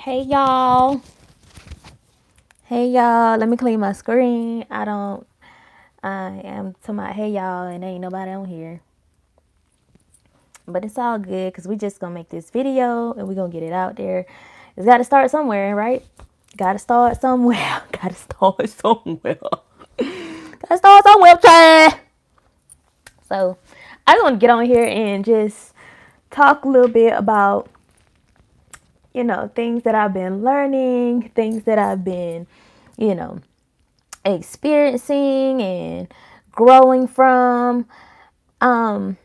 Hey y'all. Hey y'all. Let me clean my screen. I am to my hey y'all and ain't nobody on here. But it's all good because we just gonna make this video and we gonna get it out there. It's gotta start somewhere, right? Gotta start somewhere. Gotta start somewhere. Gotta start somewhere, Chad. So I just wanna get on here and just talk a little bit about, things that I've been learning, things that I've been, you know, experiencing and growing from. Um,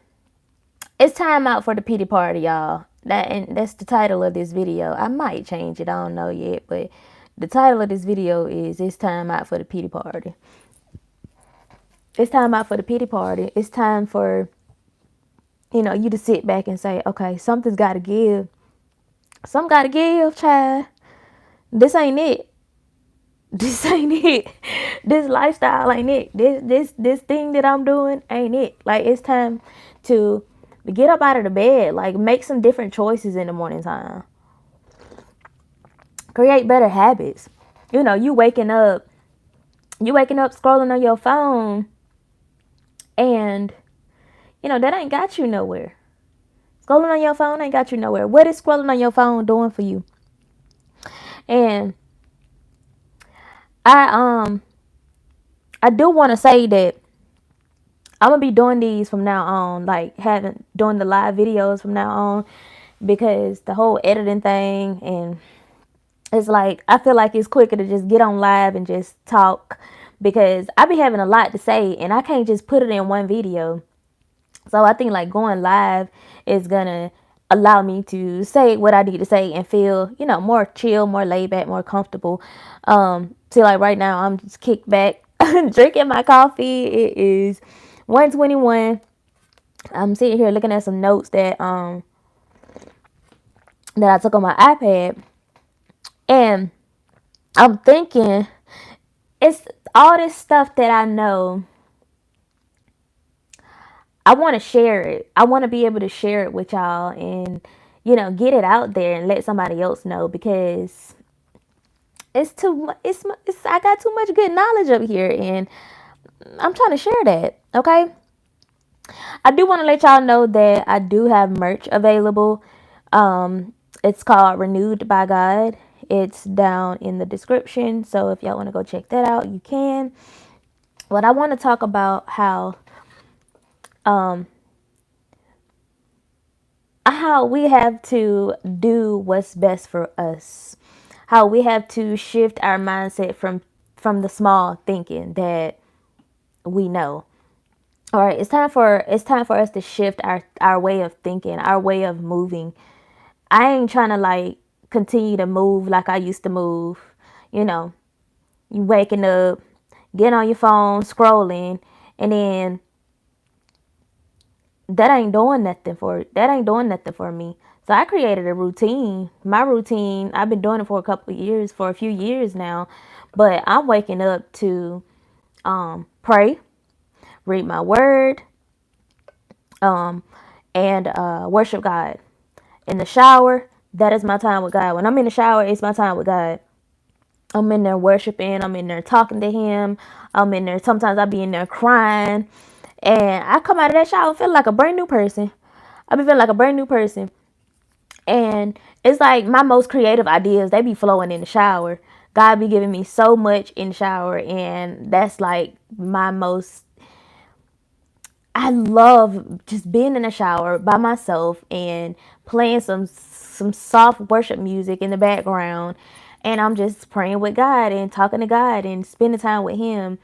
it's time out for the pity party, y'all. That's the title of this video. I might change it. I don't know yet, but the title of this video is "It's time out for the pity party." It's time out for the pity party. It's time for you to sit back and say, okay, something's got to give. Something got to give, child. This ain't it. This ain't it. This lifestyle ain't it. This thing that I'm doing ain't it. Like, it's time to get up out of the bed. Like, make some different choices in the morning time. Create better habits. You waking up scrolling on your phone, and that ain't got you nowhere. Scrolling on your phone ain't got you nowhere. What is scrolling on your phone doing for you? And I do want to say that I'm gonna be doing these from now on, like doing the live videos from now on, because the whole editing thing, and it's like I feel like it's quicker to just get on live and just talk, because I be having a lot to say and I can't just put it in one video. So I think like going live is gonna allow me to say what I need to say and feel, more chill, more laid back, more comfortable. So like right now I'm just kicked back drinking my coffee. It is 1:21. I'm sitting here looking at some notes that I took on my iPad, and I'm thinking it's all this stuff that I know. I want to share it. I want to be able to share it with y'all and get it out there and let somebody else know, because it's too it's I got too much good knowledge up here and I'm trying to share that. Okay? I do want to let y'all know that I do have merch available. It's called Renewed by God. It's down in the description. So if y'all want to go check that out, you can. But I want to talk about how we have to do what's best for us. How we have to shift our mindset from the small thinking that we know. All right, it's time for us to shift our way of thinking, our way of moving. I ain't trying to like continue to move like I used to move. You waking up, getting on your phone, scrolling, and then that ain't doing nothing for me. So I created a routine. My routine, I've been doing it for a few years now, but I'm waking up to pray, read my word, and worship God. In the shower, that is my time with God. When I'm in the shower, it's my time with God. I'm in there worshiping. I'm in there talking to him. I'm in there. Sometimes I be in there crying. And I come out of that shower feeling like a brand new person. I be feeling like a brand new person. And it's like my most creative ideas, they be flowing in the shower. God be giving me so much in the shower. And that's like my most... I love just being in the shower by myself and playing some soft worship music in the background, and I'm just praying with God and talking to God and spending time with him.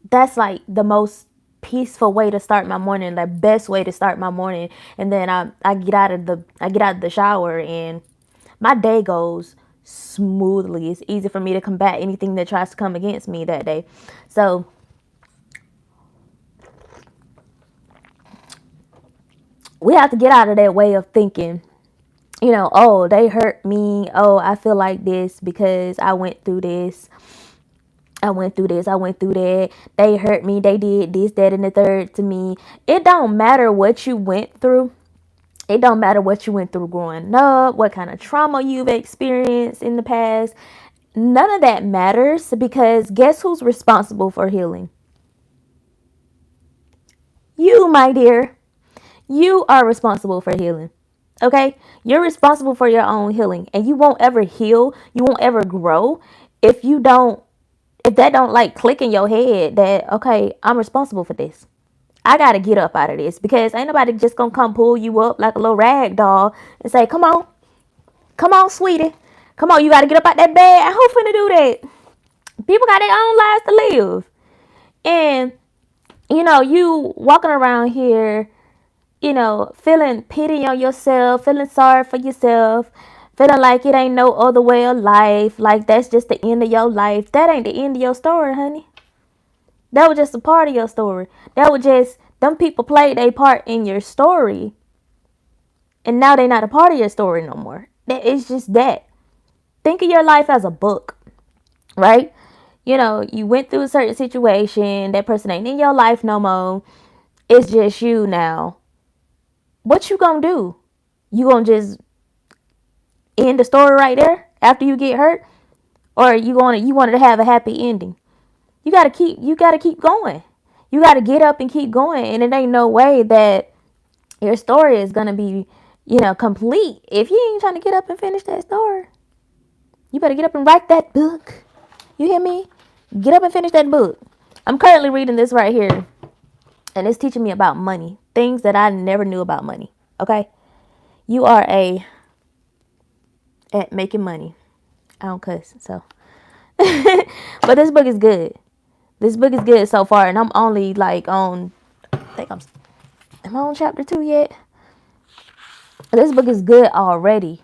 That's like the most peaceful way to start my morning, the best way to start my morning. And then I get out of the shower and my day goes smoothly. It's easy for me to combat anything that tries to come against me that day. So we have to get out of that way of thinking, oh, they hurt me. Oh, I feel like this because I went through this. I went through this. I went through that. They hurt me. They did this, that, and the third to me. It don't matter what you went through. It don't matter what you went through growing up, what kind of trauma you've experienced in the past. None of that matters, because guess who's responsible for healing? You, my dear. You are responsible for healing. Okay? You're responsible for your own healing, and you won't ever heal, you won't ever grow if you don't, if that don't like click in your head that, okay, I'm responsible for this. I gotta get up out of this, because ain't nobody just gonna come pull you up like a little rag doll and say, come on, sweetie. Come on, you gotta get up out that bed. And who finna do that? People got their own lives to live. And, you walking around here, feeling pity on yourself, feeling sorry for yourself, feeling like it ain't no other way of life, like that's just the end of your life. That ain't the end of your story, honey. That was just a part of your story. That was just, them people played a part in your story, and now they're not a part of your story no more. It's just that. Think of your life as a book, right? You went through a certain situation, that person ain't in your life no more. It's just you now. What you gonna do? You gonna just end the story right there after you get hurt? Or you wanted to have a happy ending? You gotta keep going. You gotta get up and keep going. And it ain't no way that your story is gonna be, complete if you ain't trying to get up and finish that story. You better get up and write that book. You hear me? Get up and finish that book. I'm currently reading this right here, and it's teaching me about money. Things that I never knew about money. Okay? You are at making money. I don't cuss, so. But this book is good. This book is good so far, and I'm only like on, am I on chapter 2 yet? This book is good already.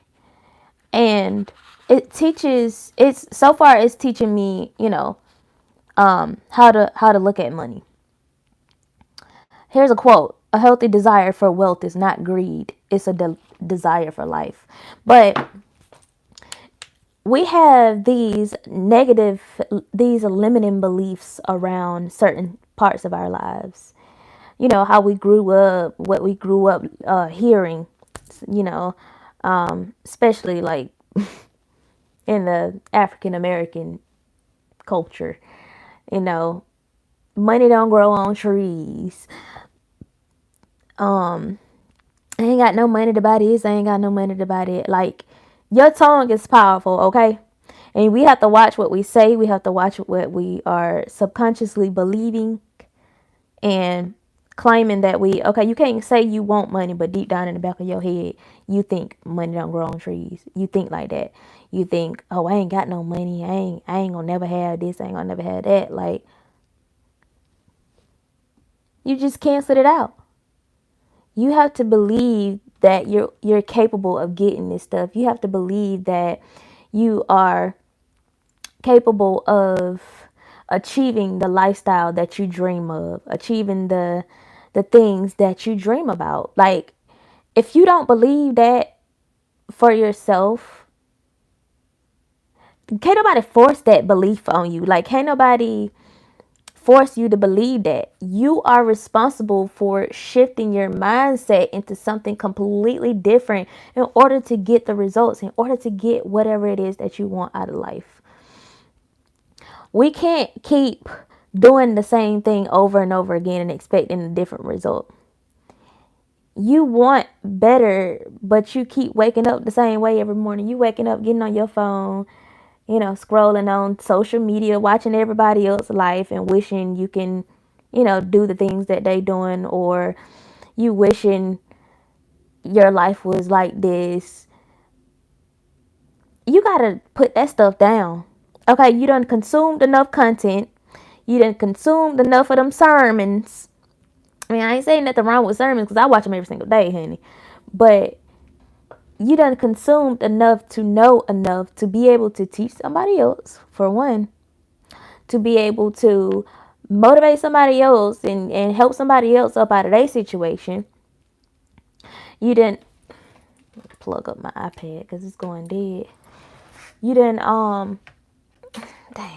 And it's so far it's teaching me, how to look at money. Here's a quote: "A healthy desire for wealth is not greed; it's a desire for life." But we have these limiting beliefs around certain parts of our lives. How we grew up, what we grew up hearing. Especially like in the African American culture. Money don't grow on trees. I ain't got no money to buy this. I ain't got no money to buy that. Like, your tongue is powerful, okay? And we have to watch what we say. We have to watch what we are subconsciously believing and claiming that you can't say you want money, but deep down in the back of your head, you think money don't grow on trees. You think like that. You think, oh, I ain't got no money. I ain't gonna never have this. I ain't gonna never have that. Like, you just canceled it out. You have to believe that you're capable of getting this stuff. You have to believe that you are capable of achieving the lifestyle that you dream of, achieving the things that you dream about. Like, if you don't believe that for yourself, can't nobody force that belief on you. Like, can't nobody force you to believe that. You are responsible for shifting your mindset into something completely different in order to get the results, in order to get whatever it is that you want out of life. We can't keep doing the same thing over and over again and expecting a different result. You want better, but you keep waking up the same way every morning. You waking up, getting on your phone, scrolling on social media, watching everybody else's life and wishing you can, do the things that they doing, or you wishing your life was like this. You gotta put that stuff down. Okay, you done consumed enough content. You done consumed enough of them sermons. I mean, I ain't saying nothing wrong with sermons, because I watch them every single day, honey. But you done consumed enough to know enough to be able to teach somebody else, for one. To be able to motivate somebody else and help somebody else up out of their situation. You didn't plug up my iPad because it's going dead. You didn't dang,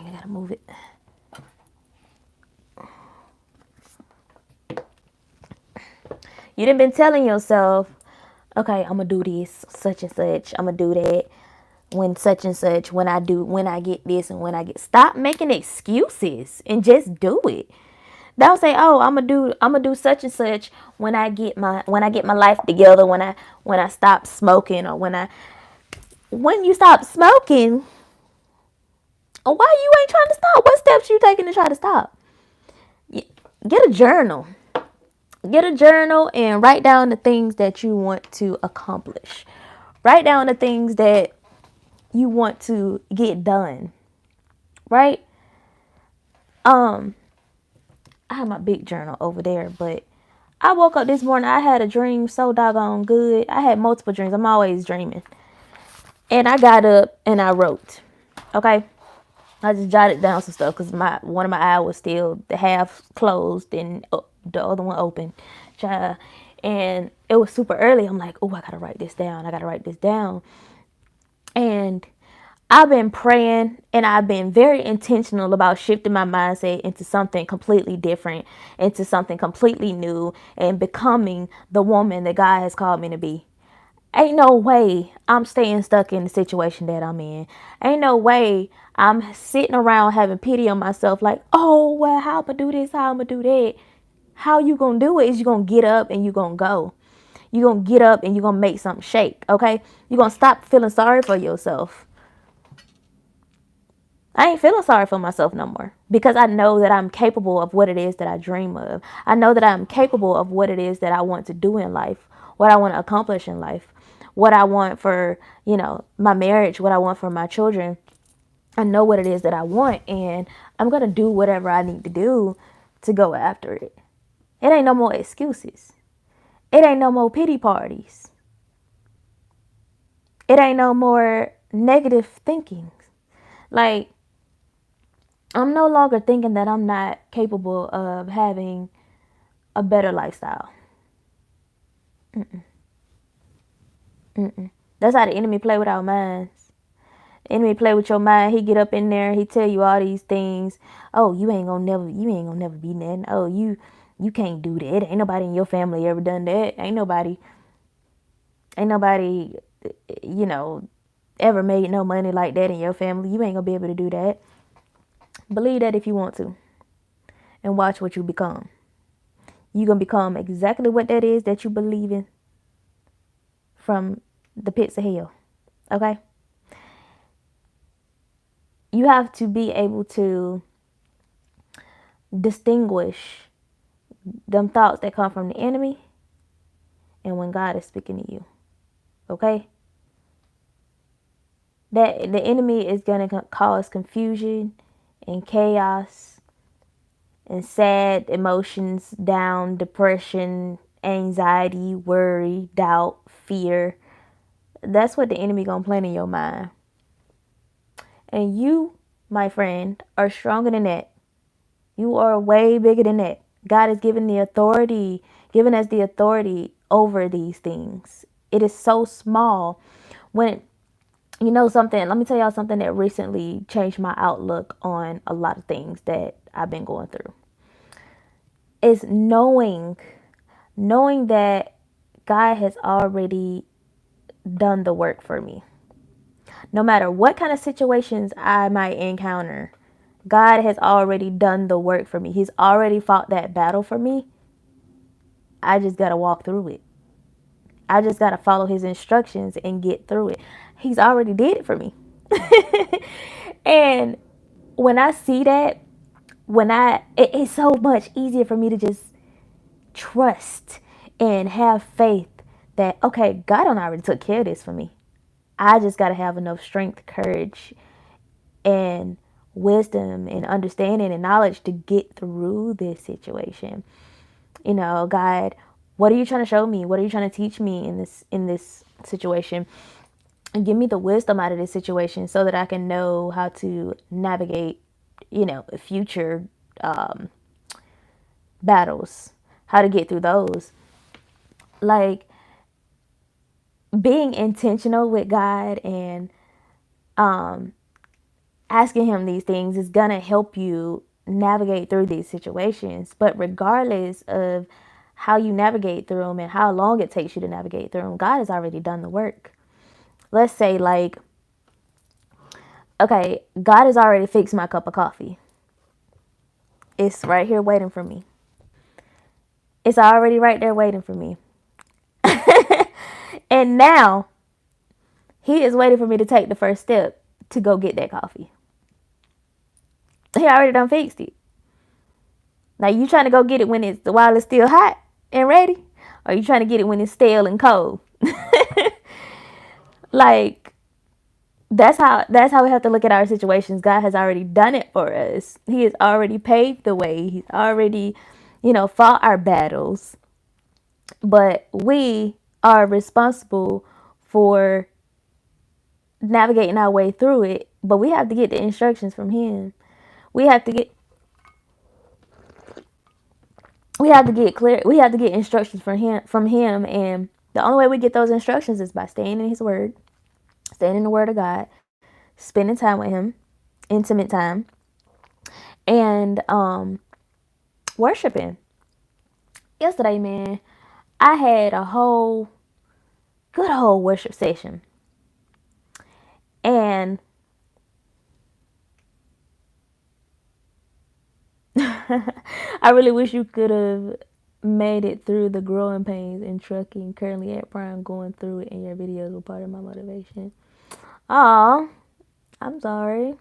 I gotta move it. You done been telling yourself, Okay, I'm gonna do this, such and such. I'm gonna do that when such and such, when I get this, and when I get, stop making excuses and just do it. Don't say, "Oh, I'm gonna do such and such when I get my life together, when I stop smoking, or when you stop smoking, or why you ain't trying to stop? What steps you taking to try to stop? Get a journal. Get a journal and write down the things that you want to accomplish. Write down the things that you want to get done, right? I have my big journal over there, but I woke up this morning, I had a dream so doggone good. I had multiple dreams. I'm always dreaming. And I got up and I wrote. Okay? I just jotted down some stuff because one of my eyes was still half closed and the other one open. And it was super early. I'm like, oh, I gotta write this down. I gotta write this down. And I've been praying and I've been very intentional about shifting my mindset into something completely different, into something completely new, and becoming the woman that God has called me to be. Ain't no way I'm staying stuck in the situation that I'm in. Ain't no way I'm sitting around having pity on myself like, oh, well, how I'm going to do this, how I'm going to do that. How you going to do it is you going to get up and you going to go. You going to get up and you going to make something shake, okay? You going to stop feeling sorry for yourself. I ain't feeling sorry for myself no more because I know that I'm capable of what it is that I dream of. I know that I'm capable of what it is that I want to do in life, what I want to accomplish in life, what I want for, my marriage, what I want for my children. I know what it is that I want, and I'm going to do whatever I need to do to go after it. It ain't no more excuses. It ain't no more pity parties. It ain't no more negative thinking. Like, I'm no longer thinking that I'm not capable of having a better lifestyle. That's how the enemy play with our minds. The enemy play with your mind. He get up in there. He tell you all these things. Oh, you ain't gonna never be nothing. Oh, you can't do that. Ain't nobody in your family ever done that. Ain't nobody, ever made no money like that in your family. You ain't gonna be able to do that. Believe that if you want to, and watch what you become. You're going to become exactly what that is that you believe in from the pits of hell. Okay? You have to be able to distinguish them thoughts that come from the enemy and when God is speaking to you. Okay? That the enemy is going to cause confusion and chaos and sad emotions, down, depression, anxiety, worry, doubt, fear. That's what the enemy gonna plant in your mind. And you, my friend, are stronger than that. You are way bigger than that. God has given us the authority over these things. It is so small. When something, let me tell y'all something that recently changed my outlook on a lot of things that I've been going through. Is knowing that God has already done the work for me. No matter what kind of situations I might encounter, God has already done the work for me. He's already fought that battle for me. I just got to walk through it. I just got to follow his instructions and get through it. He's already did it for me. And when I see that, it's so much easier for me to just trust and have faith that, okay, God already took care of this for me. I just got to have enough strength, courage, and wisdom and understanding and knowledge to get through this situation. God, what are you trying to show me? What are you trying to teach me in this situation? And give me the wisdom out of this situation so that I can know how to navigate, future battles, how to get through those. Like, being intentional with God and asking him these things is gonna help you navigate through these situations. But regardless of how you navigate through them and how long it takes you to navigate through them. God has already done the work. Let's say, like, okay, God has already fixed my cup of coffee. It's right here waiting for me. It's already right there waiting for me. And now he is waiting for me to take the first step to go get that coffee. He already done fixed it. Now you trying to go get it while it's still hot and ready? Or you trying to get it when it's stale and cold? Like, that's how we have to look at our situations. God has already done it for us. He has already paved the way. He's already, fought our battles. But we are responsible for navigating our way through it. But we have to get the instructions from him. We have to get clear. We have to get instructions from him, and the only way we get those instructions is by staying in his word, staying in the word of God, spending time with him, intimate time, and worshiping. Yesterday, man, I had a good old worship session. And I really wish you could have made it through the growing pains in trucking. Currently at Prime, going through it, and your videos were part of my motivation. Aw, I'm sorry.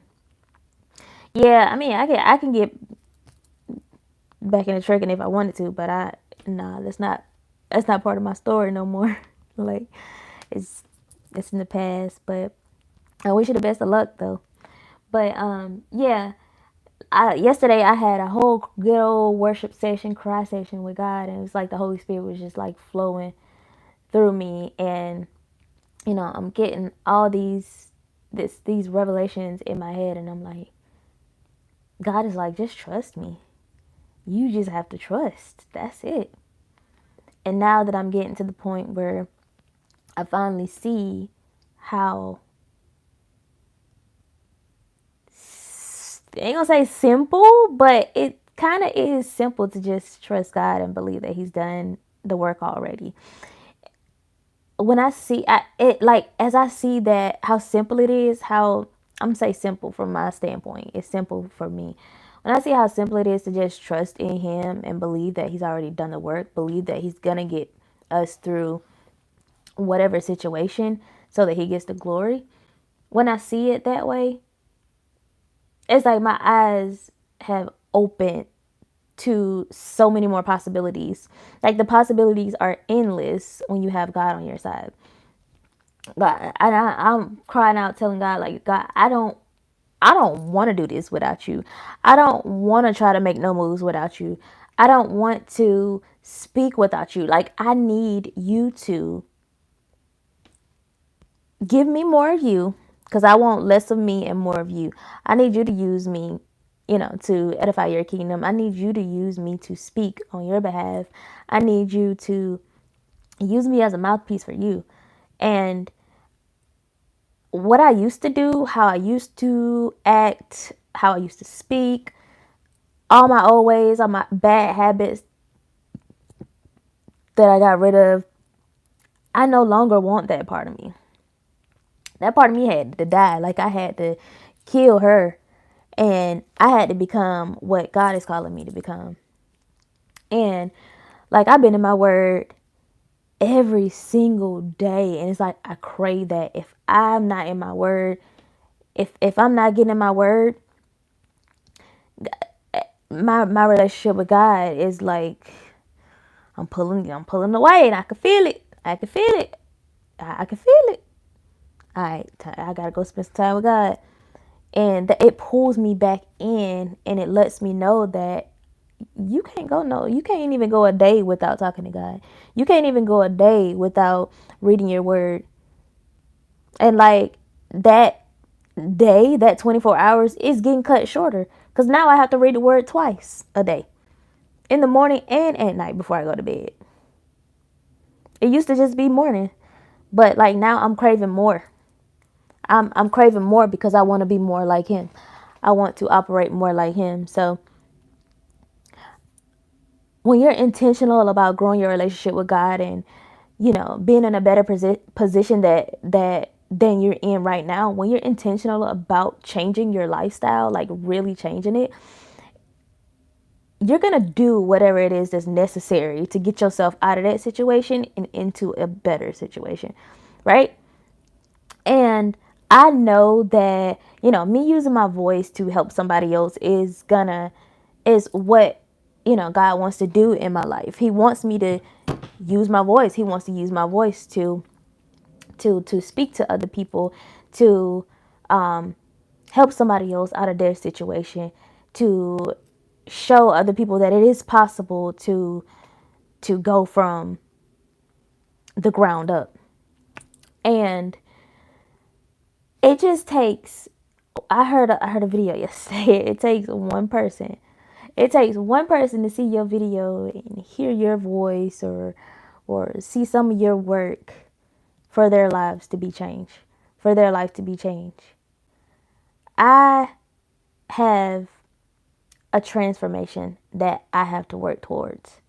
Yeah, I mean, I can get back into trucking if I wanted to, but that's not part of my story no more. Like, it's it's in the past, but I wish you the best of luck though. But yeah, yesterday I had a whole good old worship session, cry session with God, and it was like the Holy Spirit was just like flowing through me, and I'm getting all these revelations in my head, and I'm like, God is like, just trust me. You just have to trust. That's it. And now that I'm getting to the point where I finally see how, I ain't gonna say simple, but it kind of is simple to just trust God and believe that he's done the work already. When I see it, like, as I see that how simple it is, how I'm gonna say simple from my standpoint, it's simple for me. When I see how simple it is to just trust in him and believe that he's already done the work, believe that he's gonna get us through whatever situation so that he gets the glory. When I see it that way, it's like my eyes have opened to so many more possibilities. Like, the possibilities are endless when you have God on your side. But I'm crying out, telling God, like, God, I don't want to do this without you. I don't want to try to make no moves without you. I don't want to speak without you. Like, I need you to give me more of you, because I want less of me and more of you. I need you to use me, to edify your kingdom. I need you to use me to speak on your behalf. I need you to use me as a mouthpiece for you. And what I used to do, how I used to act, how I used to speak, all my old ways, all my bad habits that I got rid of, I no longer want that part of me. That part of me had to die. Like, I had to kill her, and I had to become what God is calling me to become. And like, I've been in my word every single day, and it's like I crave that. If I'm not in my word, if I'm not getting in my word, my relationship with God is like, I'm pulling away, and I can feel it. I can feel it. I can feel it. All right, I gotta go spend some time with God, and it pulls me back in, and it lets me know that you can't even go a day without talking to God. You can't even go a day without reading your word. And like, that day, that 24 hours is getting cut shorter, because now I have to read the word twice a day, in the morning and at night before I go to bed. It used to just be morning, but like, now I'm craving more. I'm craving more because I want to be more like him. I want to operate more like him. So when you're intentional about growing your relationship with God and, you know, being in a better position that than you're in right now, when you're intentional about changing your lifestyle, like really changing it, you're going to do whatever it is that's necessary to get yourself out of that situation and into a better situation, right? And I know that, you know, me using my voice to help somebody else is what, you know, God wants to do in my life. He wants me to use my voice. He wants to use my voice to speak to other people, to help somebody else out of their situation, to show other people that it is possible to go from the ground up. And it just takes, I heard a video yesterday. It takes one person. It takes one person to see your video and hear your voice or see some of your work for their lives to be changed, for their life to be changed. I have a transformation that I have to work towards.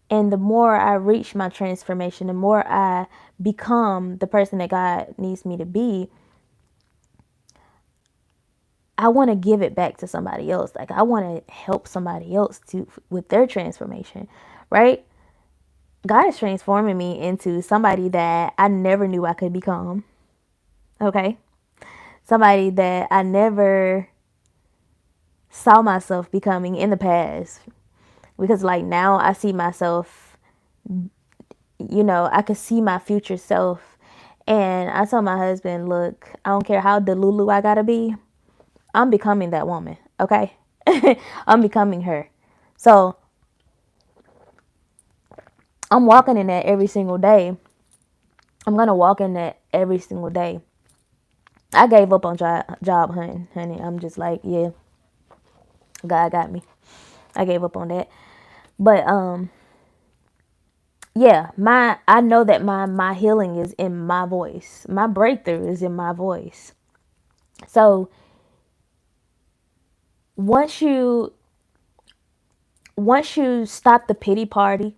And the more I reach my transformation, the more I become the person that God needs me to be, I want to give it back to somebody else. Like, I want to help somebody else to with their transformation, right? God is transforming me into somebody that I never knew I could become. Okay? Somebody that I never saw myself becoming in the past. Because like now I see myself, you know, I could see my future self. And I told my husband, look, I don't care how delulu I gotta be. I'm becoming that woman, okay? I'm becoming her. So I'm walking in that every single day. I'm gonna walk in that every single day. I gave up on job hunting, honey. I'm just like, yeah, God got me. I gave up on that. But yeah, I know that my healing is in my voice. My breakthrough is in my voice. So once you stop the pity party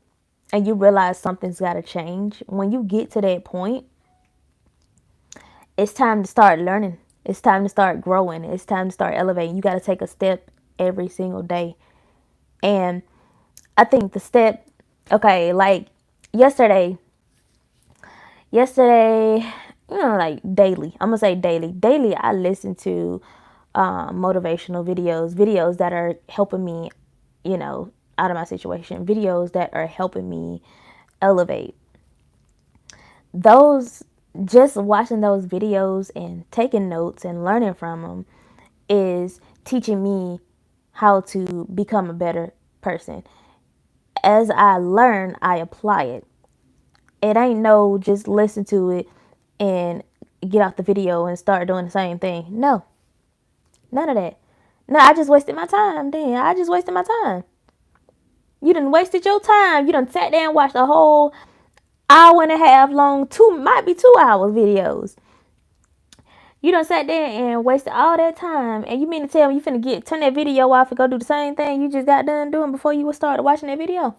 and you realize something's got to change, when you get to that point, it's time to start learning. It's time to start growing. It's time to start elevating. You got to take a step every single day. And I think the step, okay, like yesterday, you know, like daily, I'm gonna say daily I listen to motivational videos that are helping me, you know, out of my situation, videos that are helping me elevate. Those, just watching those videos and taking notes and learning from them is teaching me how to become a better person. As I learn, I apply it. It ain't no just listen to it and get off the video and start doing the same thing. No, none of that. No, I just wasted my time. Then I just wasted my time. You done wasted your time. You done sat there and watched a whole hour and a half long, might be 2 hour videos. You done sat there and wasted all that time. And you mean to tell me you finna turn that video off and go do the same thing you just got done doing before you started watching that video?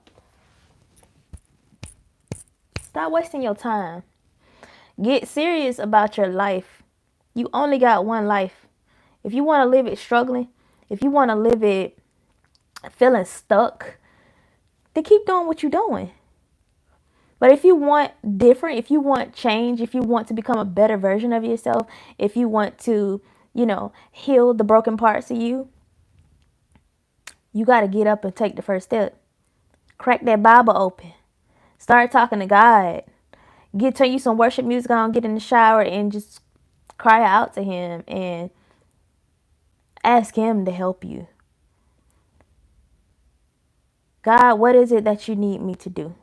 Stop wasting your time. Get serious about your life. You only got one life. If you want to live it struggling, if you want to live it feeling stuck, then keep doing what you're doing. But if you want different, if you want change, if you want to become a better version of yourself, if you want to, you know, heal the broken parts of you, you got to get up and take the first step. Crack that Bible open. Start talking to God. Turn you some worship music on, get in the shower and just cry out to him and ask him to help you. God, what is it that you need me to do?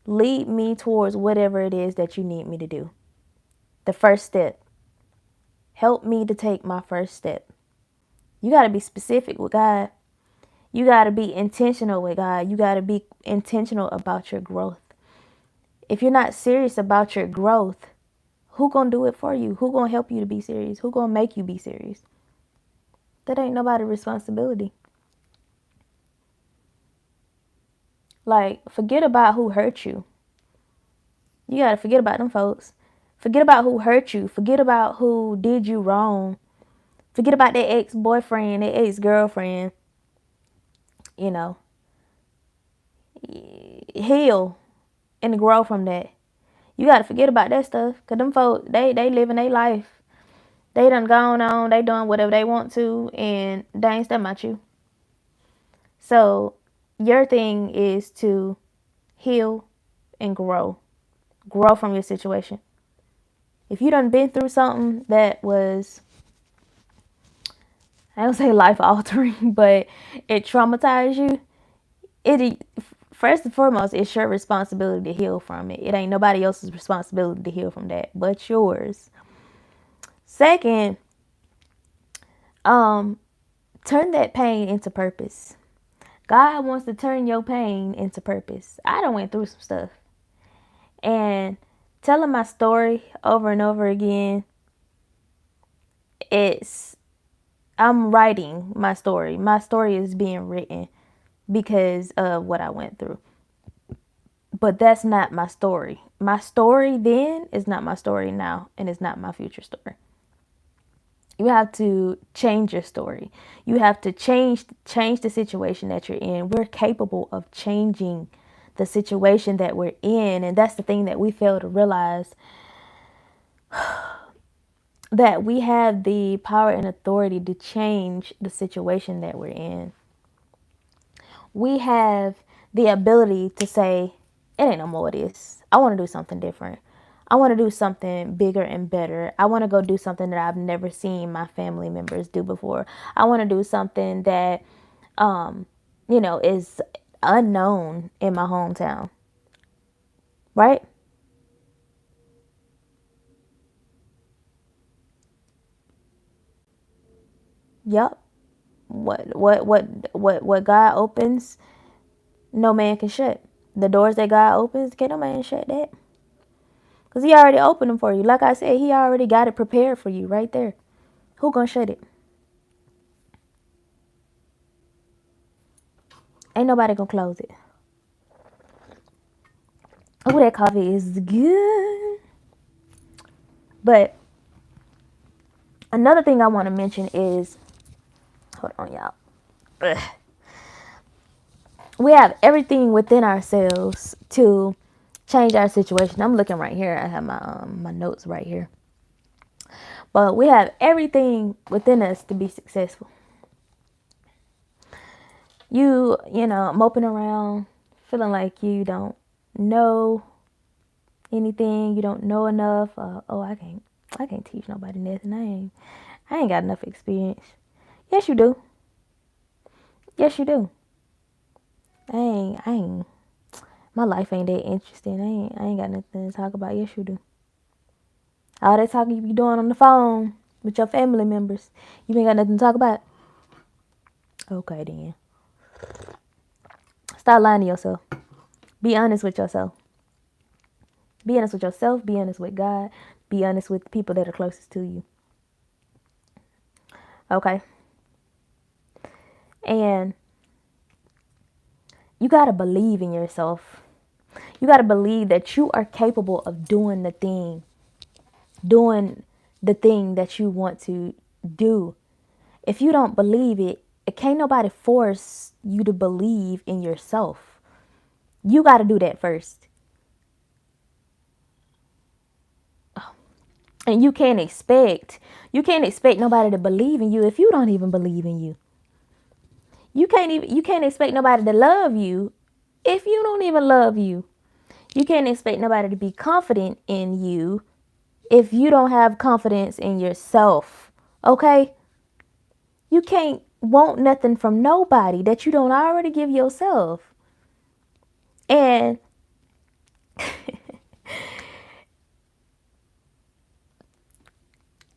Lead me towards whatever it is that you need me to do. The first step. Help me to take my first step. You got to be specific with God. You got to be intentional with God. You got to be intentional about your growth. If you're not serious about your growth, who gonna do it for you? Who gonna help you to be serious? Who gonna make you be serious? That ain't nobody's responsibility. Like, forget about who hurt you. You got to forget about them folks. Forget about who hurt you. Forget about who did you wrong. Forget about that ex-boyfriend, that ex-girlfriend. You know, heal and grow from that. You got to forget about that stuff. Because them folks, they living their life. They done gone on. They doing whatever they want to. And they ain't stuck about you. So your thing is to heal and grow. Grow from your situation. If you done been through something that was, I don't say life altering, but it traumatized you, it first and foremost, it's your responsibility to heal from it. It ain't nobody else's responsibility to heal from that but yours. Second, turn that pain into purpose. God wants to turn your pain into purpose. I done went through some stuff. And telling my story over and over again, I'm writing my story. My story is being written because of what I went through. But that's not my story. My story then is not my story now, and it's not my future story. You have to change your story. You have to change the situation that you're in. We're capable of changing the situation that we're in, and that's the thing that we fail to realize, that we have the power and authority to change the situation that we're in. We have the ability to say, it ain't no more of this. I want to do something different. I want to do something bigger and better. I want to go do something that I've never seen my family members do before. I want to do something that, is unknown in my hometown. Right? Yep. What God opens, no man can shut. The doors that God opens, can't no man shut that. Because he already opened them for you. Like I said, he already got it prepared for you right there. Who gonna shut it? Ain't nobody gonna close it. Oh, that coffee is good. But another thing I want to mention is, hold on, y'all. Ugh. We have everything within ourselves to change our situation. I'm looking right here. I have my notes right here. But we have everything within us to be successful. Moping around, feeling like you don't know anything, you don't know enough. I can't teach nobody nothing. I ain't got enough experience. Yes, you do. Yes, you do. I ain't. My life ain't that interesting. I ain't got nothing to talk about. Yes, you do. All that talking you be doing on the phone with your family members, you ain't got nothing to talk about. Okay, then. Stop lying to yourself. Be honest with yourself. Be honest with yourself. Be honest with God. Be honest with the people that are closest to you. Okay? And you got to believe in yourself. You got to believe that you are capable of doing the thing that you want to do. If you don't believe it, can't nobody force you to believe in yourself. You got to do that first. And you can't expect nobody to believe in you if you don't even believe in you. You can't expect nobody to love you if you don't even love you. You can't expect nobody to be confident in you if you don't have confidence in yourself. Okay? You can't want nothing from nobody that you don't already give yourself. And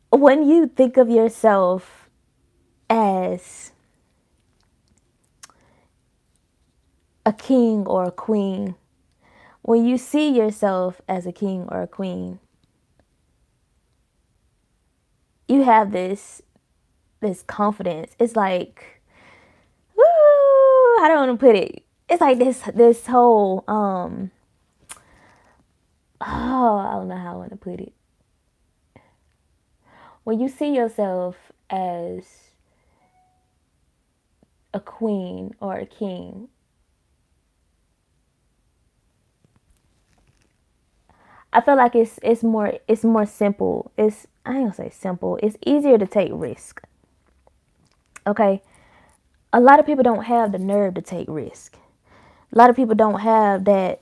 when you think of yourself as a king or a queen, when you see yourself as a king or a queen, you have this confidence. It's like, woo, I don't want to put it. it's like this whole oh, I don't know how I want to put it. When you see yourself as a queen or a king, I feel like it's more simple. I ain't gonna say simple. It's easier to take risk. Okay, a lot of people don't have the nerve to take risk. A lot of people don't have that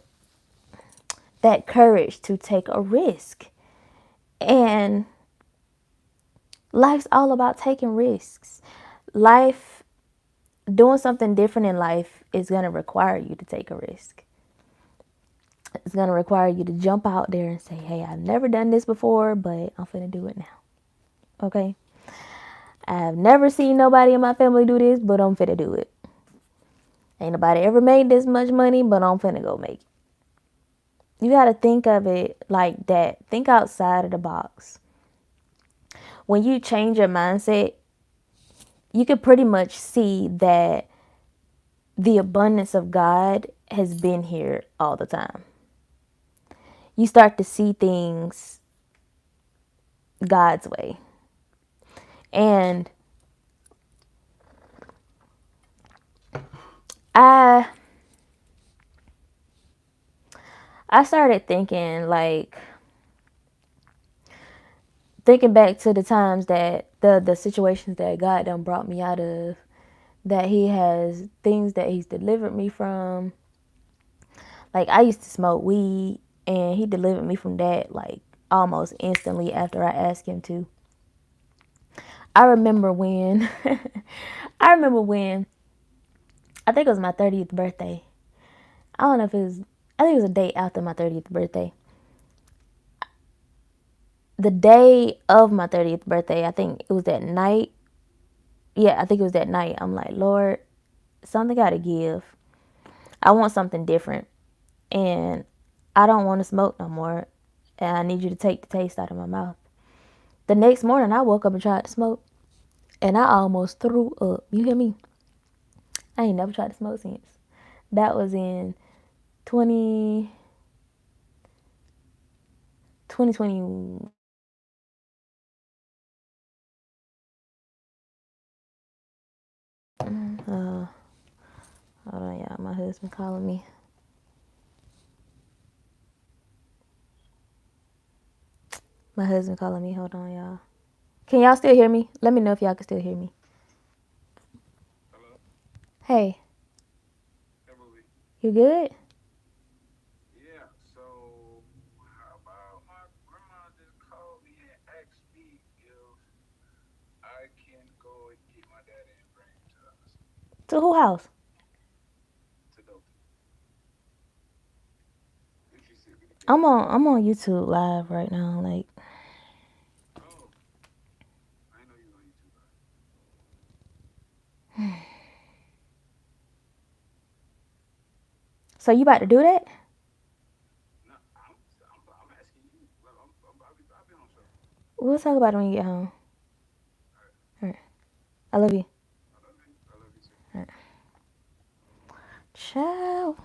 courage to take a risk. And life's all about taking risks. Life, doing something different in life is going to require you to take a risk. It's going to require you to jump out there and say, hey, I've never done this before, but I'm finna do it now. Okay? I've never seen nobody in my family do this, but I'm finna do it. Ain't nobody ever made this much money, but I'm finna go make it. You got to think of it like that. Think outside of the box. When you change your mindset, you can pretty much see that the abundance of God has been here all the time. You start to see things God's way. And I started thinking back to the times that the situations that God done brought me out of, that he has things that he's delivered me from. Like, I used to smoke weed, and he delivered me from that like almost instantly after I asked him to. I remember when I think it was my 30th birthday. I don't know if it was, I think it was a day after my 30th birthday. The day of my 30th birthday, I think it was that night. Yeah, I think it was that night. I'm like, Lord, something got to give. I want something different. And I don't want to smoke no more. And I need you to take the taste out of my mouth. The next morning, I woke up and tried to smoke. And I almost threw up. You hear me? I ain't never tried to smoke since. That was in 2020. Hold on, y'all. My husband calling me. My husband calling me. Hold on, y'all. Can y'all still hear me? Let me know if y'all can still hear me. Hello? Hey, Emily? you good? Yeah, so how about my grandma just called me and asked me if I can go and get my daddy and bring him to the hospital, To who house? to Dothan. If she said, can I'm I on go? I'm on YouTube live right now. Like, Oh, I know you on YouTube, right? so you about to do that? No, I'm asking you. Well, I'll be on the show. We'll talk about it when you get home. All right. All right. I love you. I love you. I love you too. All right. Ciao.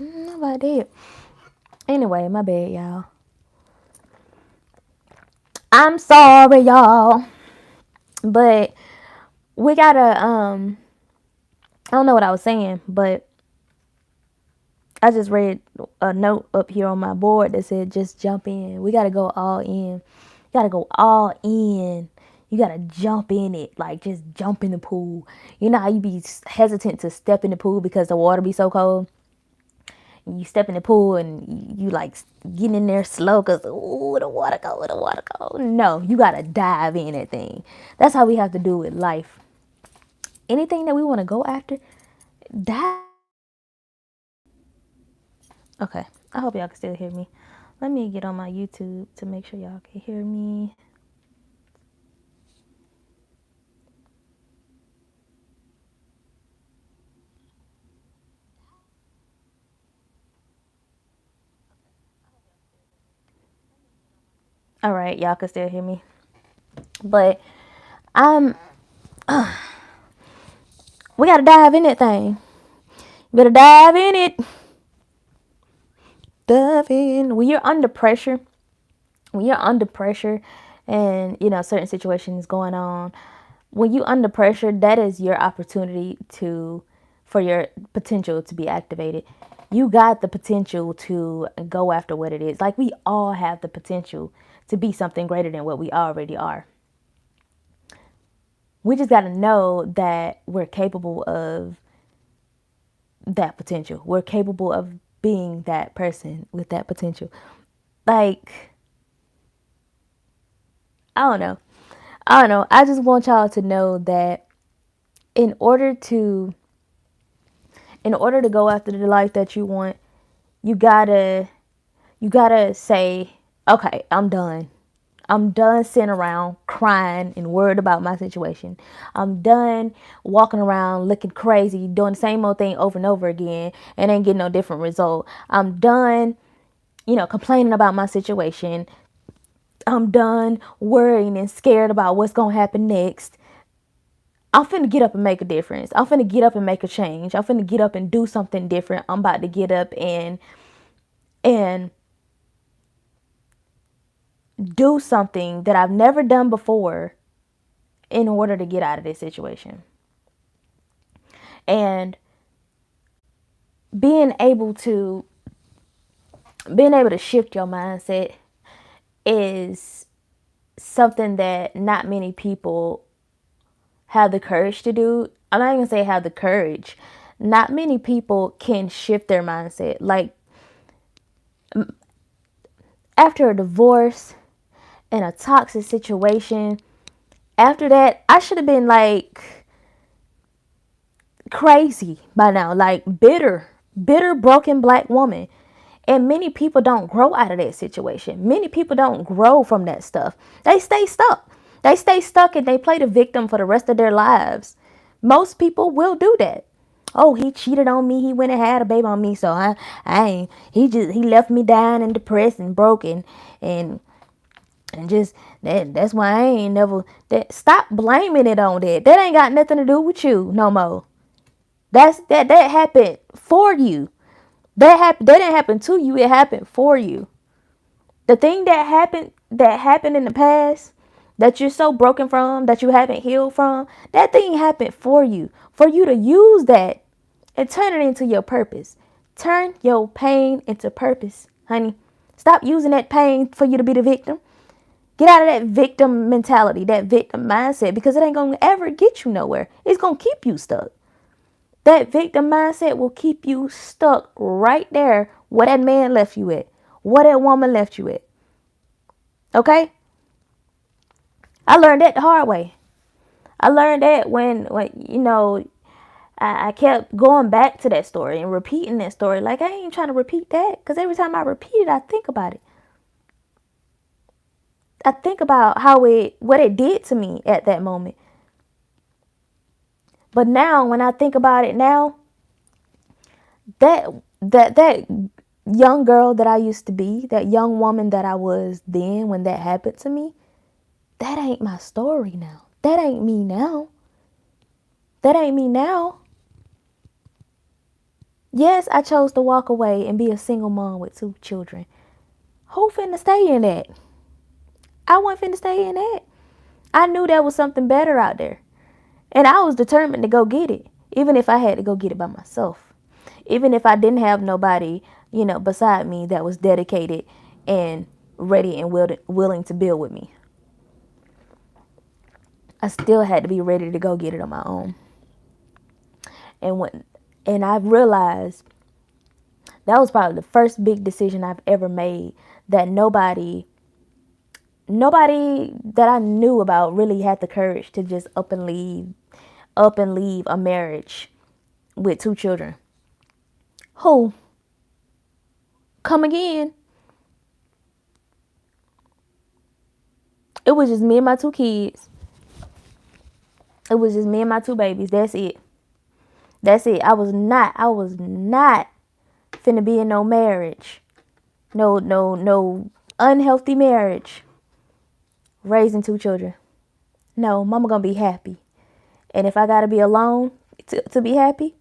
Nobody did. Anyway, my bad, y'all. I'm sorry, y'all. But we gotta I don't know what I was saying, but I just read a note up here on my board that said just jump in. We gotta go all in. You gotta go all in. You gotta jump in it. Like, just jump in the pool. You know how you be hesitant to step in the pool because the water be so cold? You step in the pool and you like getting in there slow because, ooh, the water cold, the water cold. No, you gotta dive in that thing. That's how we have to do with life. Anything that we want to go after, dive. Okay, I hope y'all can still hear me. Let me get on my YouTube to make sure y'all can hear me. All right, y'all can still hear me. But I'm we gotta dive in that thing. You better dive in it. Dive in. When you're under pressure and certain situations going on, when you under pressure, that is your opportunity for your potential to be activated. You got the potential to go after what it is. Like, we all have the potential to be something greater than what we already are. We just got to know that we're capable of that potential. We're capable of being that person with that potential. Like, I don't know. I don't know. I just want y'all to know that in order to go after the life that you want, you gotta say, okay, I'm done. I'm done sitting around crying and worried about my situation. I'm done walking around looking crazy, doing the same old thing over and over again and ain't getting no different result. I'm done, complaining about my situation. I'm done worrying and scared about what's going to happen next. I'm finna get up and make a difference. I'm finna get up and make a change. I'm finna get up and do something different. I'm about to get up and do something that I've never done before in order to get out of this situation. And being able to shift your mindset is something that not many people have the courage to do. I'm not even gonna say have the courage. Not many people can shift their mindset. Like, after a divorce and a toxic situation, after that, I should have been like crazy by now, like bitter, broken black woman. And many people don't grow out of that situation. Many people don't grow from that stuff. They stay stuck. They stay stuck and they play the victim for the rest of their lives. Most people will do that. Oh, he cheated on me. He went and had a baby on me. So I ain't. He left me down and depressed and broken, and just that's why I ain't never. Stop blaming it on that. That ain't got nothing to do with you no more. That happened for you. That didn't happen to you. It happened for you. The thing that happened in the past, that you're so broken from, that you haven't healed from, that thing happened for you to use that and turn it into your purpose. Turn your pain into purpose, honey. Stop using that pain for you to be the victim. Get out of that victim mentality, that victim mindset, because it ain't going to ever get you nowhere. It's going to keep you stuck. That victim mindset will keep you stuck right there where that man left you at, where that woman left you at. Okay? I learned that the hard way. I learned that when I kept going back to that story and repeating that story. Like, I ain't trying to repeat that, because every time I repeat it, I think about it. I think about what it did to me at that moment. But now, when I think about it now, that young girl that I used to be, that young woman that I was then when that happened to me, that ain't my story now. That ain't me now. That ain't me now. Yes, I chose to walk away and be a single mom with 2 children. Who finna stay in that? I wasn't finna stay in that. I knew there was something better out there. And I was determined to go get it, even if I had to go get it by myself. Even if I didn't have nobody, beside me that was dedicated and ready and willing to build with me. I still had to be ready to go get it on my own. And I realized that was probably the first big decision I've ever made that nobody that I knew about really had the courage to just up and leave a marriage with 2 children. Who? Come again. It was just me and my 2 kids. It was just me and my 2 babies. That's it. I was not finna be in no marriage. No unhealthy marriage. Raising 2 children. No, mama gonna be happy. And if I gotta be alone to be happy,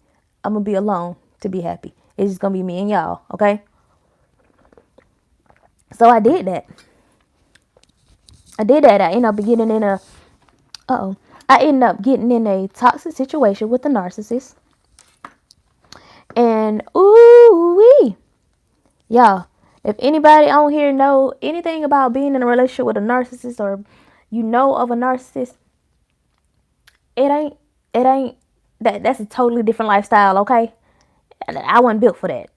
I'm gonna be alone. to be happy. It's just gonna be me and y'all, okay? So I did that. I ended up getting in a I ended up getting in a toxic situation with a narcissist. And ooh wee. Y'all, if anybody on here know anything about being in a relationship with a narcissist, or you know of a narcissist, it ain't that's a totally different lifestyle, okay? I wasn't built for that.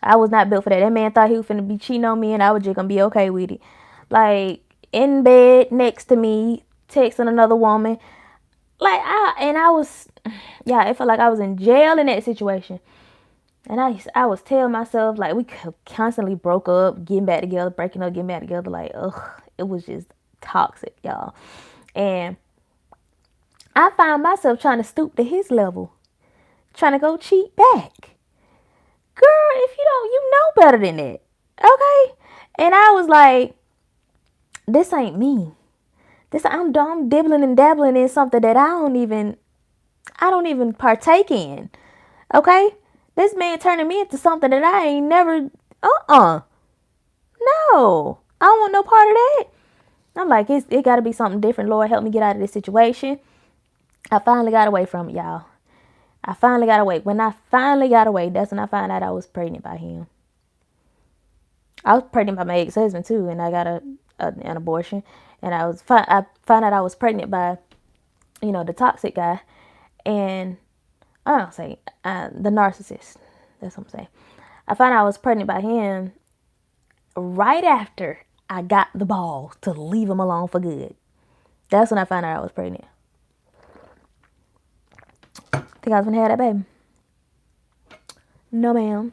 I was not built for that. That man thought he was finna be cheating on me and I was just gonna be okay with it. Like in bed next to me, texting another woman. Like I was, yeah, it felt like I was in jail in that situation. And I was telling myself, like, we constantly broke up, getting back together, breaking up, getting back together. Like, ugh, it was just toxic, y'all. And I found myself trying to stoop to his level, trying to go cheat back. Girl, if you don't, you know better than that. Okay? And I was like, this ain't me. I'm dibbling and dabbling in something that I don't even partake in. Okay? This man turning me into something that I ain't never, no. I don't want no part of that. I'm like, it got to be something different. Lord, help me get out of this situation. I finally got away from it, y'all. I finally got away. When I finally got away, that's when I found out I was pregnant by him. I was pregnant by my ex-husband too, and I got an abortion. And I found out I was pregnant by, the toxic guy, and I don't say the narcissist. That's what I'm saying. I found out I was pregnant by him right after I got the balls to leave him alone for good. That's when I found out I was pregnant. Think I was gonna have that baby? No, ma'am.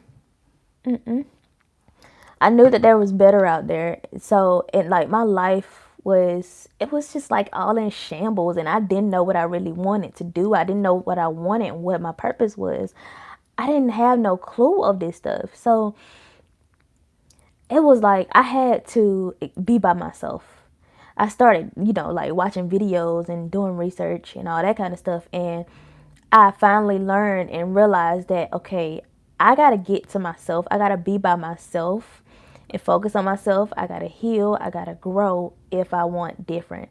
I knew that there was better out there. So my life it was just like all in shambles, and I didn't know what I really wanted to do. I didn't know what I wanted and what my purpose was. I didn't have no clue of this stuff. So it was like I had to be by myself. I started, like watching videos and doing research and all that kind of stuff. And I finally learned and realized that, okay, I got to get to myself. I got to be by myself and focus on myself. I got to heal. I got to grow if I want different.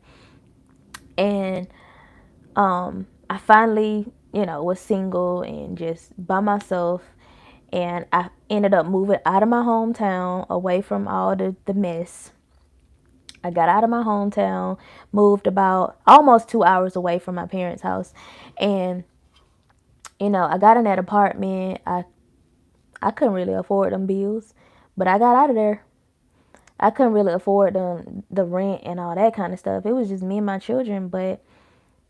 And I finally, was single and just by myself. And I ended up moving out of my hometown, away from all the mess. I got out of my hometown, moved about almost 2 hours away from my parents' house. And, I got in that apartment. I couldn't really afford them bills, but I got out of there. I couldn't really afford the rent and all that kind of stuff. It was just me and my children, but,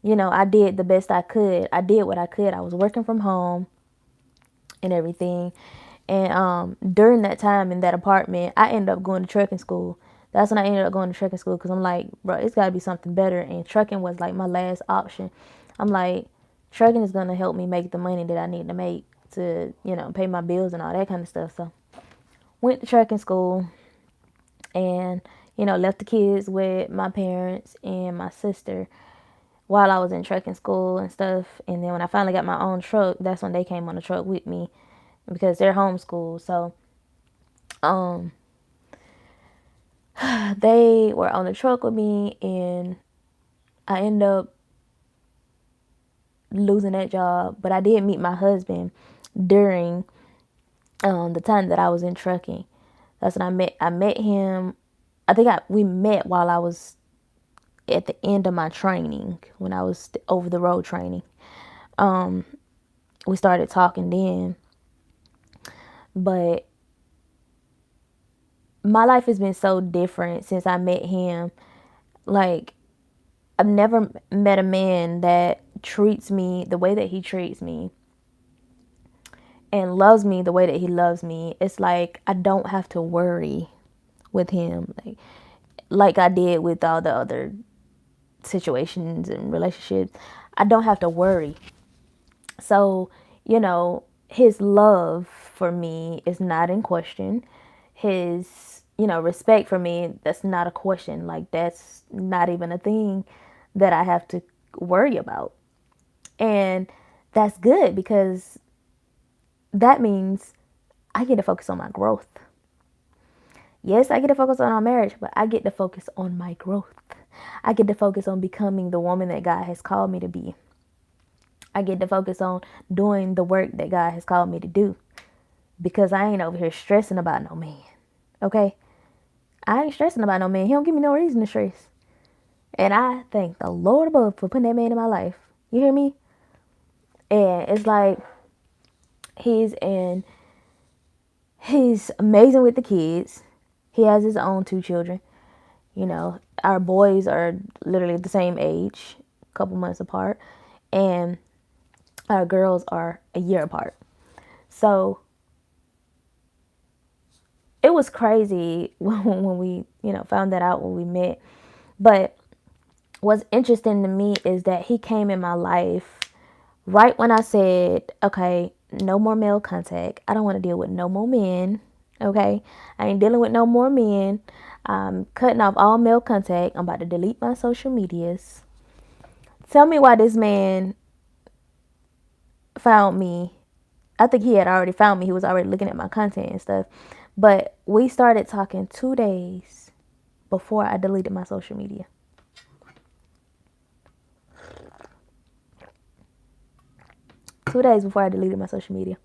I did the best I could. I did what I could. I was working from home and everything. And during that time in that apartment, I ended up going to trucking school. That's when I ended up going to trucking school because I'm like, bro, it's got to be something better. And trucking was like my last option. I'm like, trucking is going to help me make the money that I need to make to, pay my bills and all that kind of stuff. So went to trucking school and, left the kids with my parents and my sister while I was in trucking school and stuff. And then when I finally got my own truck, that's when they came on the truck with me because they're homeschooled. So they were on the truck with me, and I ended up losing that job. But I did meet my husband during the time that I was in trucking. That's when I met him. I think we met while I was at the end of my training, when I was over the road training. We started talking then. But my life has been so different since I met him. Like, I've never met a man that treats me the way that he treats me and loves me the way that he loves me. It's like I don't have to worry with him like I did with all the other situations and relationships. I don't have to worry. So, his love for me is not in question. His, respect for me, that's not a question. Like, that's not even a thing that I have to worry about. And that's good because that means I get to focus on my growth. Yes, I get to focus on our marriage, but I get to focus on my growth. I get to focus on becoming the woman that God has called me to be. I get to focus on doing the work that God has called me to do, because I ain't over here stressing about no man. Okay? I ain't stressing about no man. He don't give me no reason to stress. And I thank the Lord above for putting that man in my life. You hear me? And it's like he's amazing with the kids. He has his own two children. You know, our boys are literally the same age, a couple months apart, and our girls are a year apart. So it was crazy when we, found that out when we met. But what's interesting to me is that he came in my life right when I said, okay, no more male contact. I don't want to deal with no more men. Okay. I ain't dealing with no more men. I'm cutting off all male contact. I'm about to delete my social medias. Tell me why this man found me. I think he had already found me. He was already looking at my content and stuff. But we started talking 2 days before I deleted my social media. 2 days before I deleted my social media.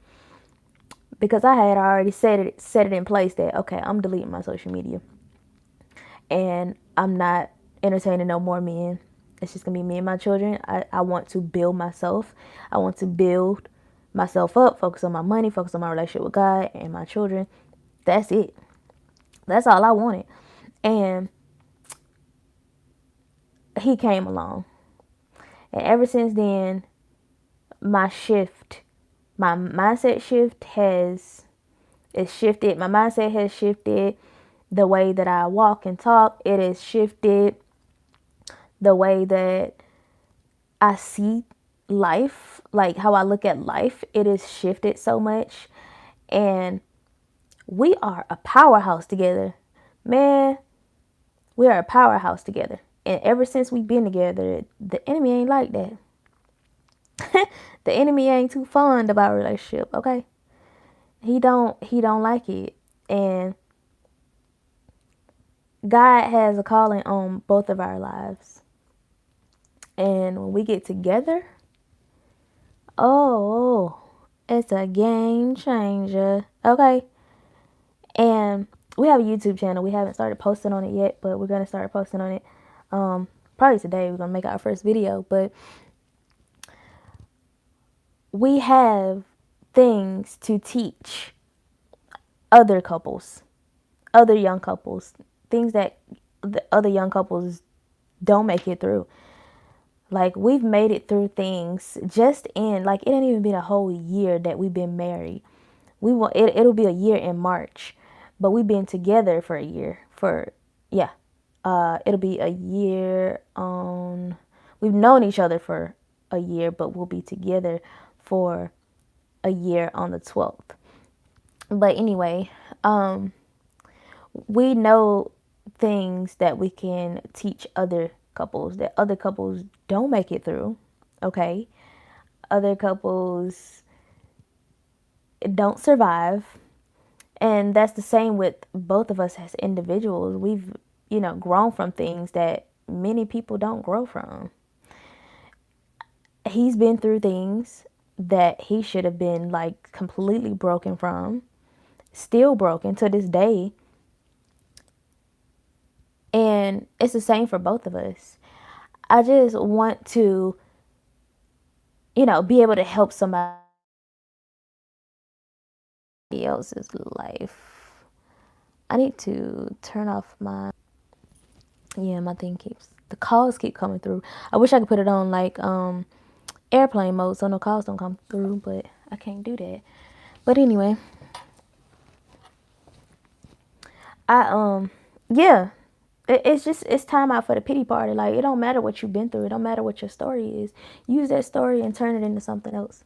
Because I had already set it in place that, okay, I'm deleting my social media. And I'm not entertaining no more men. It's just going to be me and my children. I want to build myself. I want to build myself up, focus on my money, focus on my relationship with God and my children. That's it. That's all I wanted. And he came along. And ever since then, my mindset shift has shifted. My mindset has shifted. The way that I walk and talk, it has shifted. The way that I see life, like how I look at life, it has shifted so much. And we are a powerhouse together. Man, we are a powerhouse together. And ever since we've been together, the enemy ain't like that. The enemy ain't too fond of our relationship, okay? He don't like it. And God has a calling on both of our lives. And when we get together, oh, it's a game changer. Okay. And we have a YouTube channel. We haven't started posting on it yet, but we're going to start posting on it. Probably today we're going to make our first video. But we have things to teach other couples, other young couples, things that the other young couples don't make it through. Like, we've made it through things just in, like, it ain't even been a whole year that we've been married. It'll be a year in March, but we've been together for a year. It'll be a year on. We've known each other for a year, but we'll be together for a year on the 12th. But anyway, we know things that we can teach other couples that other couples don't make it through. Okay, other couples don't survive. And that's the same with both of us as individuals. We've, grown from things that many people don't grow from. He's been through things that he should have been like completely broken from, still broken to this day. And it's the same for both of us. I just want to, be able to help somebody else's life. I need to turn off my the calls keep coming through. I wish I could put it on like airplane mode so no calls don't come through, but I can't do that. But anyway, yeah, it's time out for the pity party. Like, it don't matter what you've been through. It don't matter what your story is. Use that story and turn it into something else.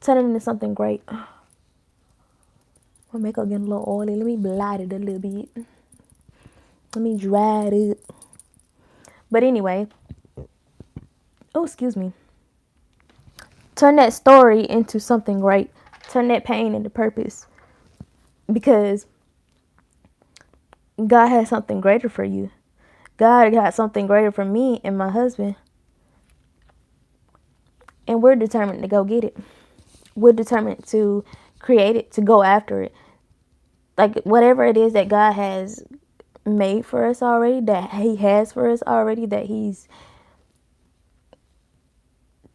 Turn it into something great. My makeup getting a little oily. Let me blot it a little bit. Let me dry it up. But anyway, oh, excuse me. Turn that story into something great. Turn that pain into purpose, because God has something greater for you. God got something greater for me and my husband, and we're determined to go get it. We're determined to create it, to go after it. Like whatever it is that God has made for us already, that He has for us already, that He's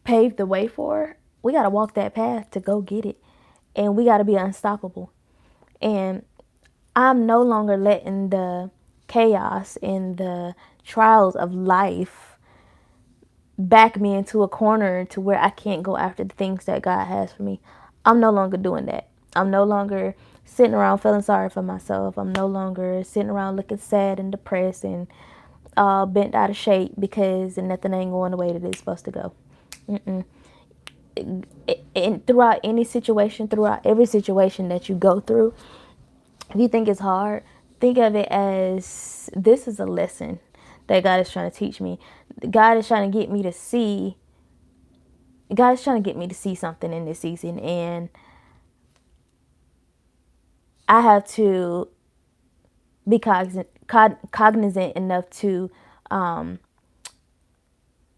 paved the way for, we got to walk that path to go get it. And we got to be unstoppable. And I'm no longer letting the chaos and the trials of life back me into a corner to where I can't go after the things that God has for me. I'm no longer doing that. I'm no longer sitting around feeling sorry for myself. I'm no longer sitting around looking sad and depressed and bent out of shape because nothing ain't going the way that it's supposed to go. Mm-mm. And throughout any situation, throughout every situation that you go through, if you think it's hard, think of it as this is a lesson that God is trying to teach me. God is trying to get me to see. God is trying to get me to see something in this season, and I have to be cognizant enough um,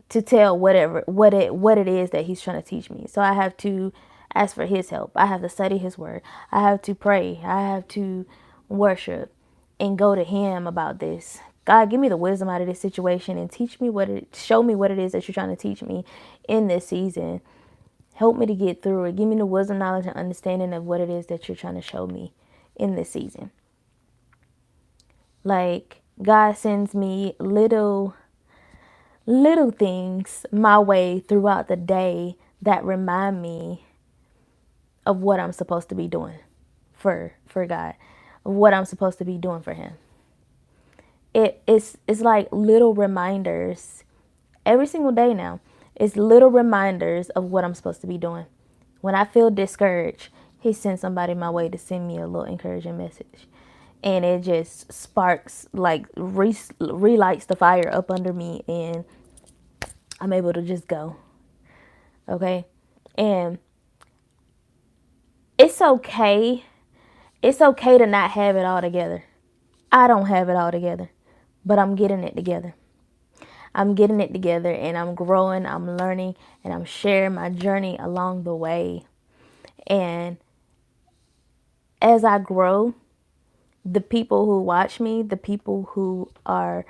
to tell what it is that He's trying to teach me. So I have to ask for His help. I have to study His word. I have to pray. I have to worship and go to Him about this. God, give me the wisdom out of this situation and show me what it is that you're trying to teach me in this season. Help me to get through it. Give me the wisdom, knowledge, and understanding of what it is that you're trying to show me in this season. Like God sends me little things my way throughout the day that remind me of what I'm supposed to be doing for God, of what I'm supposed to be doing for Him. It's like little reminders every single day now. It's little reminders of what I'm supposed to be doing. When I feel discouraged, He sends somebody my way to send me a little encouraging message. And it just sparks, like relights the fire up under me, and I'm able to just go. Okay? And it's okay. It's okay to not have it all together. I don't have it all together, but I'm getting it together. I'm getting it together, and I'm growing, I'm learning, and I'm sharing my journey along the way. And as I grow, the people who watch me, the people who are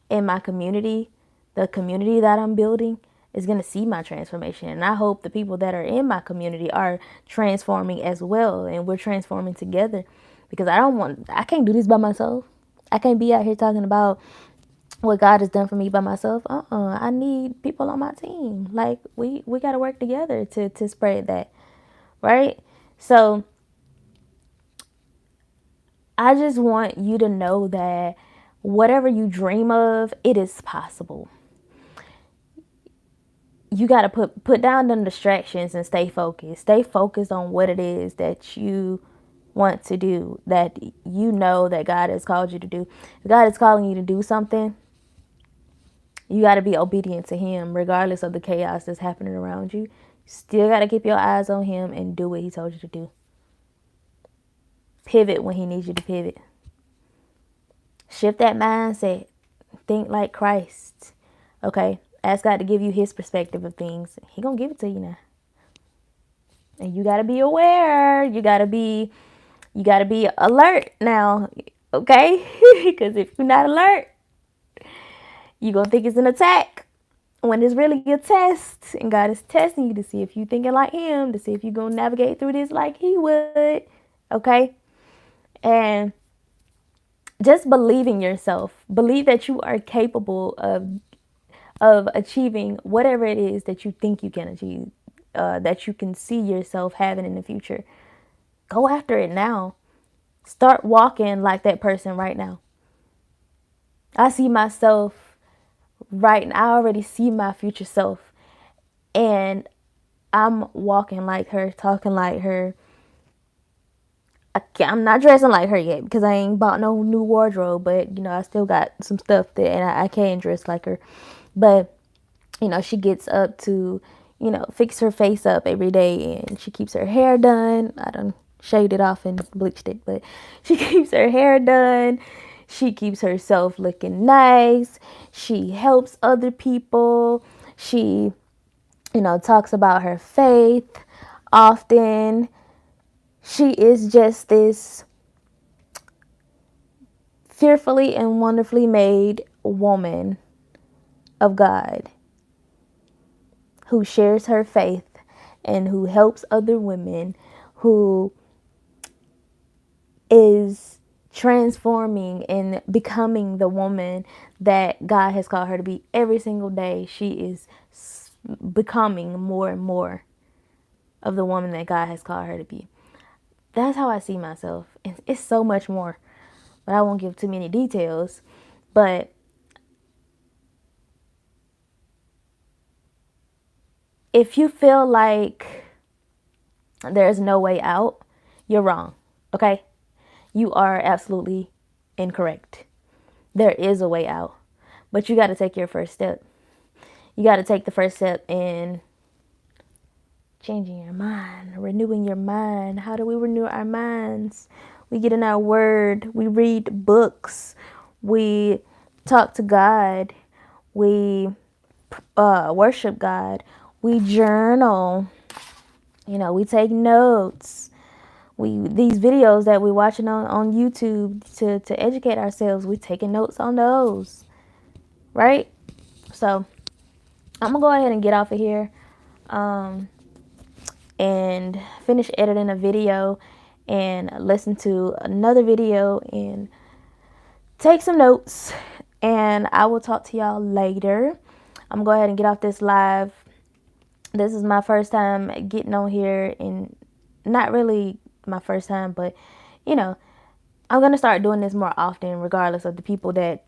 in my community, the community that I'm building is going to see my transformation. And I hope the people that are in my community are transforming as well. And we're transforming together, because I can't do this by myself. I can't be out here talking about what God has done for me by myself. I need people on my team. Like we got to work together to spread that. Right? So I just want you to know that whatever you dream of, it is possible. You got to put down them distractions and stay focused. Stay focused on what it is that you want to do, that you know that God has called you to do. If God is calling you to do something, you got to be obedient to Him regardless of the chaos that's happening around you. Still got to keep your eyes on Him and do what He told you to do. Pivot when He needs you to pivot. Shift that mindset. Think like Christ. Okay? Ask God to give you His perspective of things. He gonna give it to you now. And you gotta be aware. You gotta be alert now. Okay? Because if you're not alert, you're gonna think it's an attack when it's really a test. And God is testing you to see if you're thinking like Him, to see if you're gonna navigate through this like He would. Okay? And just believe in yourself. Believe that you are capable of achieving whatever it is that you think you can achieve, that you can see yourself having in the future. Go after it now. Start walking like that person right now. I see myself right now. I already see my future self. And I'm walking like her, talking like her. I'm not dressing like her yet because I ain't bought no new wardrobe, but I still got some stuff there, and I can dress like her. But she gets up to you know, fix her face up every day, and she keeps her hair done. I don't shade it off and bleached it, but she keeps her hair done. She keeps herself looking nice. She helps other people. She, you know, talks about her faith often. She is just this fearfully and wonderfully made woman of God who shares her faith and who helps other women, who is transforming and becoming the woman that God has called her to be every single day. She is becoming more and more of the woman that God has called her to be. That's how I see myself. And it's so much more, but I won't give too many details. But if you feel like there's no way out, you're wrong. Okay? You are absolutely incorrect. There is a way out, but you got to take your first step. You got to take the first step in changing your mind, renewing your mind. How do we renew our minds? We get in our word, we read books, we talk to God, we worship God, we journal, you know, we take notes. These videos that we're watching on YouTube to educate ourselves, we're taking notes on those, right? So I'm gonna go ahead and get off of here and finish editing a video and listen to another video and take some notes, and I will talk to y'all later. I'm gonna go ahead and get off this live. This is my first time getting on here, and not really my first time, but you know, I'm gonna start doing this more often regardless of the people that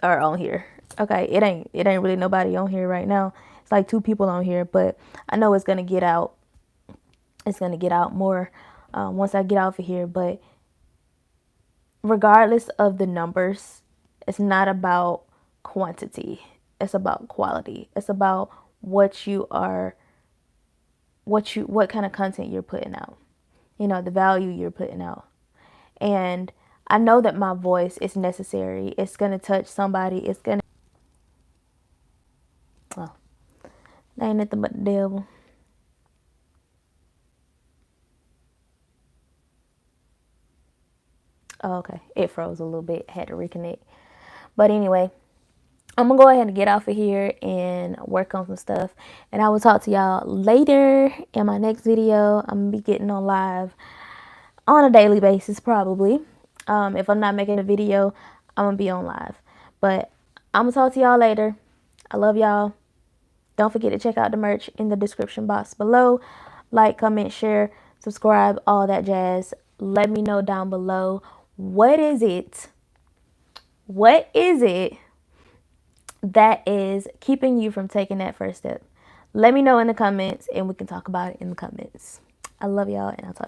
are on here. Okay, it ain't really nobody on here right now. It's like 2 people on here, but I know it's gonna get out. It's gonna get out more once I get off of here. But regardless of the numbers, it's not about quantity. It's about quality. It's about what you are, what kind of content you're putting out. You know, the value you're putting out. And I know that my voice is necessary. It's gonna touch somebody. It's gonna, oh, that ain't nothing but the devil. Oh, okay, it froze a little bit. Had to reconnect. But anyway, I'm gonna go ahead and get off of here and work on some stuff. And I will talk to y'all later in my next video. I'm gonna be getting on live on a daily basis, probably. If I'm not making a video, I'm gonna be on live. But I'm gonna talk to y'all later. I love y'all. Don't forget to check out the merch in the description box below. Like, comment, share, subscribe, all that jazz. Let me know down below, what is it that is keeping you from taking that first step? Let me know in the comments, and we can talk about it in the comments. I love y'all, and I'll talk to you.